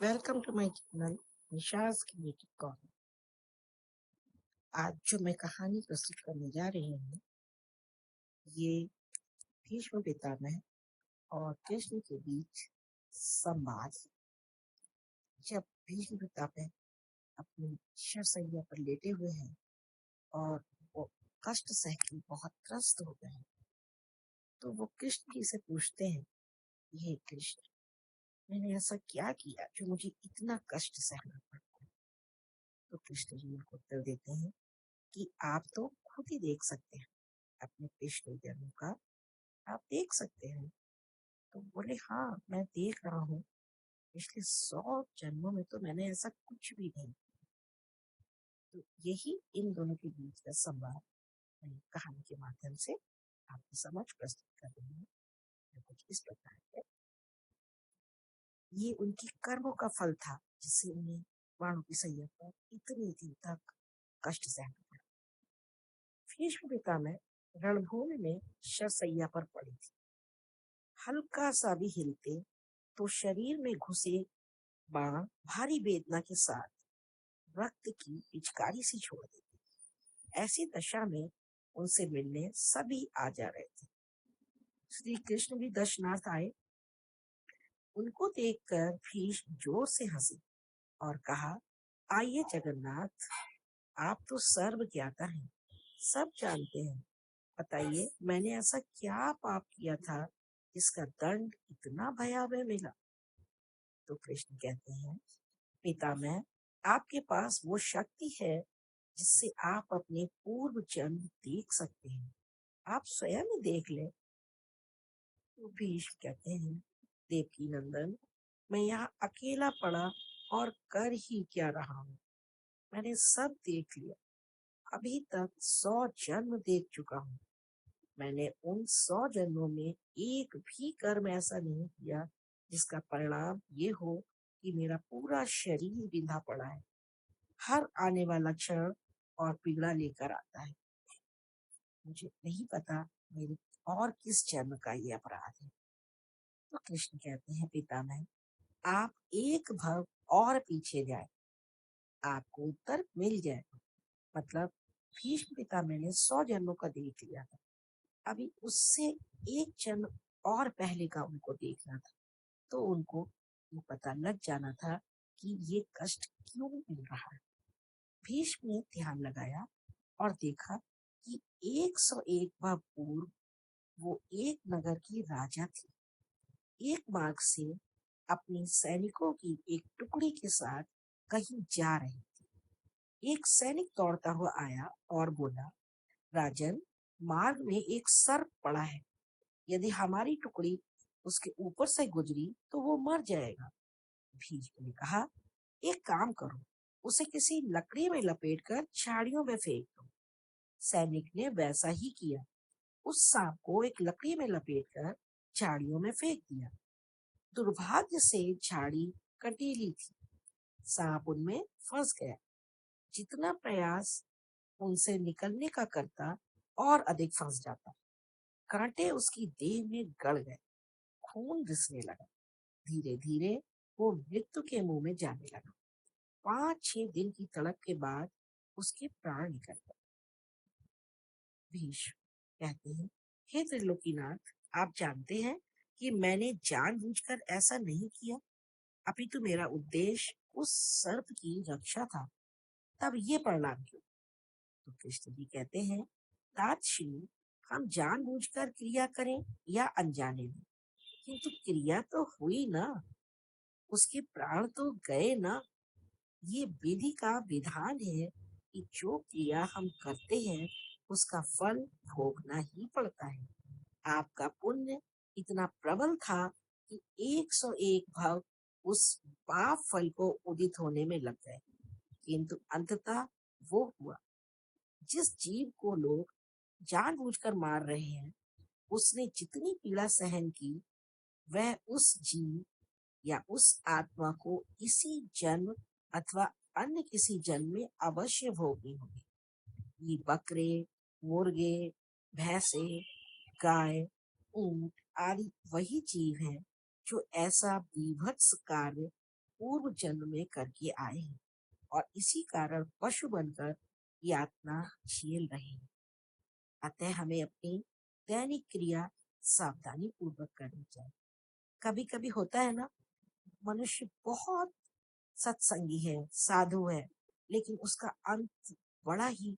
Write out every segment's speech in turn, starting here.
Welcome to my channel Nisha's creative corner. आज जो मैं कहानी प्रस्तुत करने जा रही हूँ ये भीष्म पितामह और कृष्ण के बीच संवाद। जब भीष्म पितामह अपनी शरशैया पर लेटे हुए हैं और वो कष्ट सह के बहुत त्रस्त हो गए हैं, तो वो कृष्ण जी से पूछते हैं, ये कृष्ण, मैंने ऐसा क्या किया जो मुझे इतना कष्ट सहना पड़ा? तो कृष्ण जी उनको उत्तर देते हैं कि आप तो खुद ही देख सकते हैं, अपने पिछले जन्म का आप देख सकते हैं। तो बोले, हाँ मैं देख रहा हूँ, पिछले 100 जन्मों में तो मैंने ऐसा कुछ भी नहीं। तो यही इन दोनों के बीच का संवाद मैं कहानी के माध्यम से आपके समक्ष प्रस्तुत कर रही हूँ। जो कुछ इस प्रकार है, ये उनकी कर्मों का फल था जिससे उन्हें बाणों की सैया पर इतनी दिन तक कष्ट सहना पड़ा। भीष्म पितामह रणभूमि में शरशैया पर पड़ी थी। हल्का सा भी हिलते तो शरीर में घुसे बाण भारी वेदना के साथ रक्त की पिचकारी सी छोड़ देती। ऐसी दशा में उनसे मिलने सभी आ जा रहे थे। श्री कृष्ण भी दर्शनार्थ आए। उनको देखकर भीष्म जोर से हंसे और कहा, आइए जगन्नाथ, आप तो सर्व ज्ञाता हैं, सब जानते हैं। बताइए, मैंने ऐसा क्या पाप किया था जिसका दंड इतना भयावह मिला? तो कृष्ण कहते हैं, पितामह, आपके पास वो शक्ति है जिससे आप अपने पूर्व जन्म देख सकते हैं। आप स्वयं ही देख लें। तो भीष्म कहते हैं, देवकी नंदन, मैं यहाँ अकेला पड़ा और कर ही क्या रहा हूँ? मैंने सब देख लिया। अभी तक 100 जन्म देख चुका हूँ। मैंने उन 100 जन्मों में एक भी कर्म ऐसा नहीं किया जिसका परिणाम ये हो कि मेरा पूरा शरीर बिंधा पड़ा है। हर आने वाला क्षण और पीड़ा लेकर आता है। मुझे नहीं पता मेरे और किस जन्म का ये अपराध है। तो कृष्ण कहते हैं, पितामह, आप एक भव और पीछे जाए, आपको उत्तर मिल जाएगा। मतलब भीष्म पितामह ने 100 जन्मों का देख लिया था, अभी उससे एक जन्म और पहले का उनको देखना था। तो उनको ये पता लग जाना था कि ये कष्ट क्यों मिल रहा है। भीष्म ने ध्यान लगाया और देखा कि 101 भव पूर्व वो एक नगर की राजा थी। एक मार्ग से अपने सैनिकों की एक टुकड़ी के साथ कहीं जा रही थी। एक सैनिक दौड़ता हुआ आया और बोला, राजन, मार्ग में एक सर्प पड़ा है। यदि हमारी टुकड़ी उसके ऊपर से गुजरी तो वो मर जाएगा। भीष्म ने कहा, एक काम करो, उसे किसी लकड़ी में लपेटकर झाड़ियों में फेंक दो। सैनिक ने वैसा ही किया। उस सांप को एक लकड़ी में लपेटकर झाड़ियों में फेंक दिया। दुर्भाग्य से झाड़ी कटीली थी। सांप उनमें फंस गया। जितना प्रयास उनसे निकलने का करता, और अधिक फंस जाता। कांटे उसकी देह में गड़ गए। खून रिसने लगा। धीरे धीरे वो मृत्यु के मुंह में जाने लगा। 5-6 दिन की तड़प के बाद उसके प्राण निकल गए। भीष्म कहते हैं, हे त्रिलोकीनाथ, आप जानते हैं कि मैंने जानबूझकर ऐसा नहीं किया, अपितु मेरा उद्देश्य उस सर्प की रक्षा था। तब ये परिणाम क्यों? तो कृष्ण जी कहते हैं, तातश्री, हम जानबूझकर क्रिया करें या अनजाने में, किंतु क्रिया तो हुई ना, उसके प्राण तो गए ना। ये विधि का विधान है कि जो क्रिया हम करते हैं उसका फल भोगना ही पड़ता है। आपका पुण्य इतना प्रबल था कि 101 भव उस पाप फल को उदित होने में लग गए, किंतु अंततः वो हुआ। जिस जीव को लोग जानबूझकर मार रहे हैं, उसने जितनी पीड़ा सहन की, वह उस जीव या उस आत्मा को इसी जन्म अथवा अन्य किसी जन्म में अवश्य भोगनी होगी। ये बकरे, मुर्गे, भैंसे, गाय, ऊंट आदि वही जीव हैं जो ऐसा बीभत्स कार्य पूर्व जन्म में करके आए हैं और इसी कारण पशु बनकर यातना झेल रहे हैं। अतः हमें अपनी दैनिक क्रिया सावधानी पूर्वक करनी चाहिए। कभी कभी होता है ना, मनुष्य बहुत सत्संगी है, साधु है, लेकिन उसका अंत बड़ा ही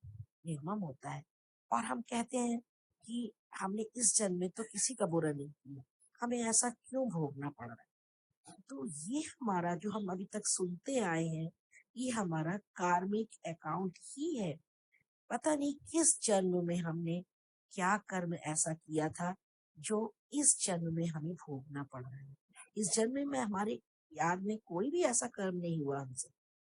निर्मम होता है। और हम कहते हैं कि हमने इस जन्म में तो किसी का बुरा नहीं किया, हमें ऐसा क्यों भोगना पड़ रहा है। तो ये हमारा जो हम अभी तक सुनते आए हैं, ये हमारा कार्मिक अकाउंट ही है। पता नहीं किस जन्म में हमने क्या कर्म ऐसा किया था जो इस जन्म में हमें भोगना पड़ रहा है। इस जन्म में हमारे याद में कोई भी ऐसा कर्म नहीं हुआ हमसे,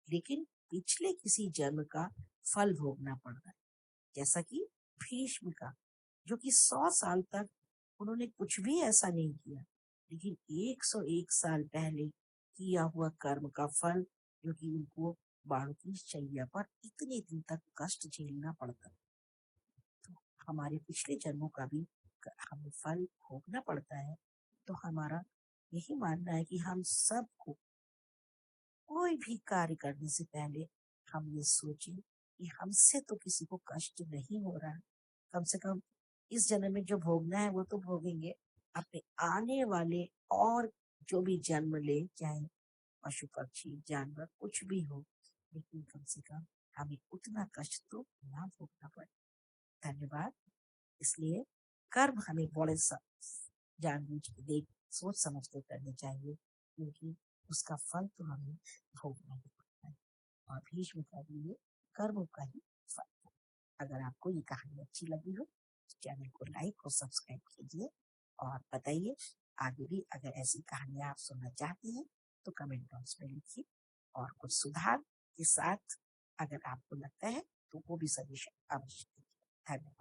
लेकिन पिछले किसी जन्म का फल भोगना पड़ रहा है। जैसा कि भीष्म का, जो कि 100 साल तक उन्होंने कुछ भी ऐसा नहीं किया, लेकिन 101 साल पहले किया हुआ कर्म का फल, जो कि उनको बाणों की शैया पर इतने दिन तक कष्ट झेलना पड़ता। तो हमारे पिछले जन्मों का भी हमें फल भोगना पड़ता है। तो हमारा यही मानना है कि हम सबको कोई भी कार्य करने से पहले हम ये सोचें कि हमसे तो किसी को कष्ट नहीं हो रहा है। कम से कम इस जन्म में जो भोगना है वो तो भोगेंगे, अपने आने वाले और जो भी जन्म ले, चाहे पशु पक्षी जानवर कुछ भी हो, लेकिन कम से कम हमें उतना कष्ट तो ना भोगना पड़े। धन्यवाद। इसलिए कर्म हमें बड़े जानबूझ के देख सोच समझ के करने चाहिए, क्योंकि उसका फल तो हमें भोगना ही पड़ता है। और भीष्म का भी ये कर्म का ही फल है। अगर आपको ये कहानी अच्छी लगी हो तो चैनल को लाइक और सब्सक्राइब कीजिए और बताइए। आगे भी अगर ऐसी कहानियां आप सुनना चाहते हैं तो कमेंट बॉक्स में लिखिए, और कुछ सुधार के साथ अगर आपको लगता है तो वो भी सजेशन अवश्य दीजिए। धन्यवाद।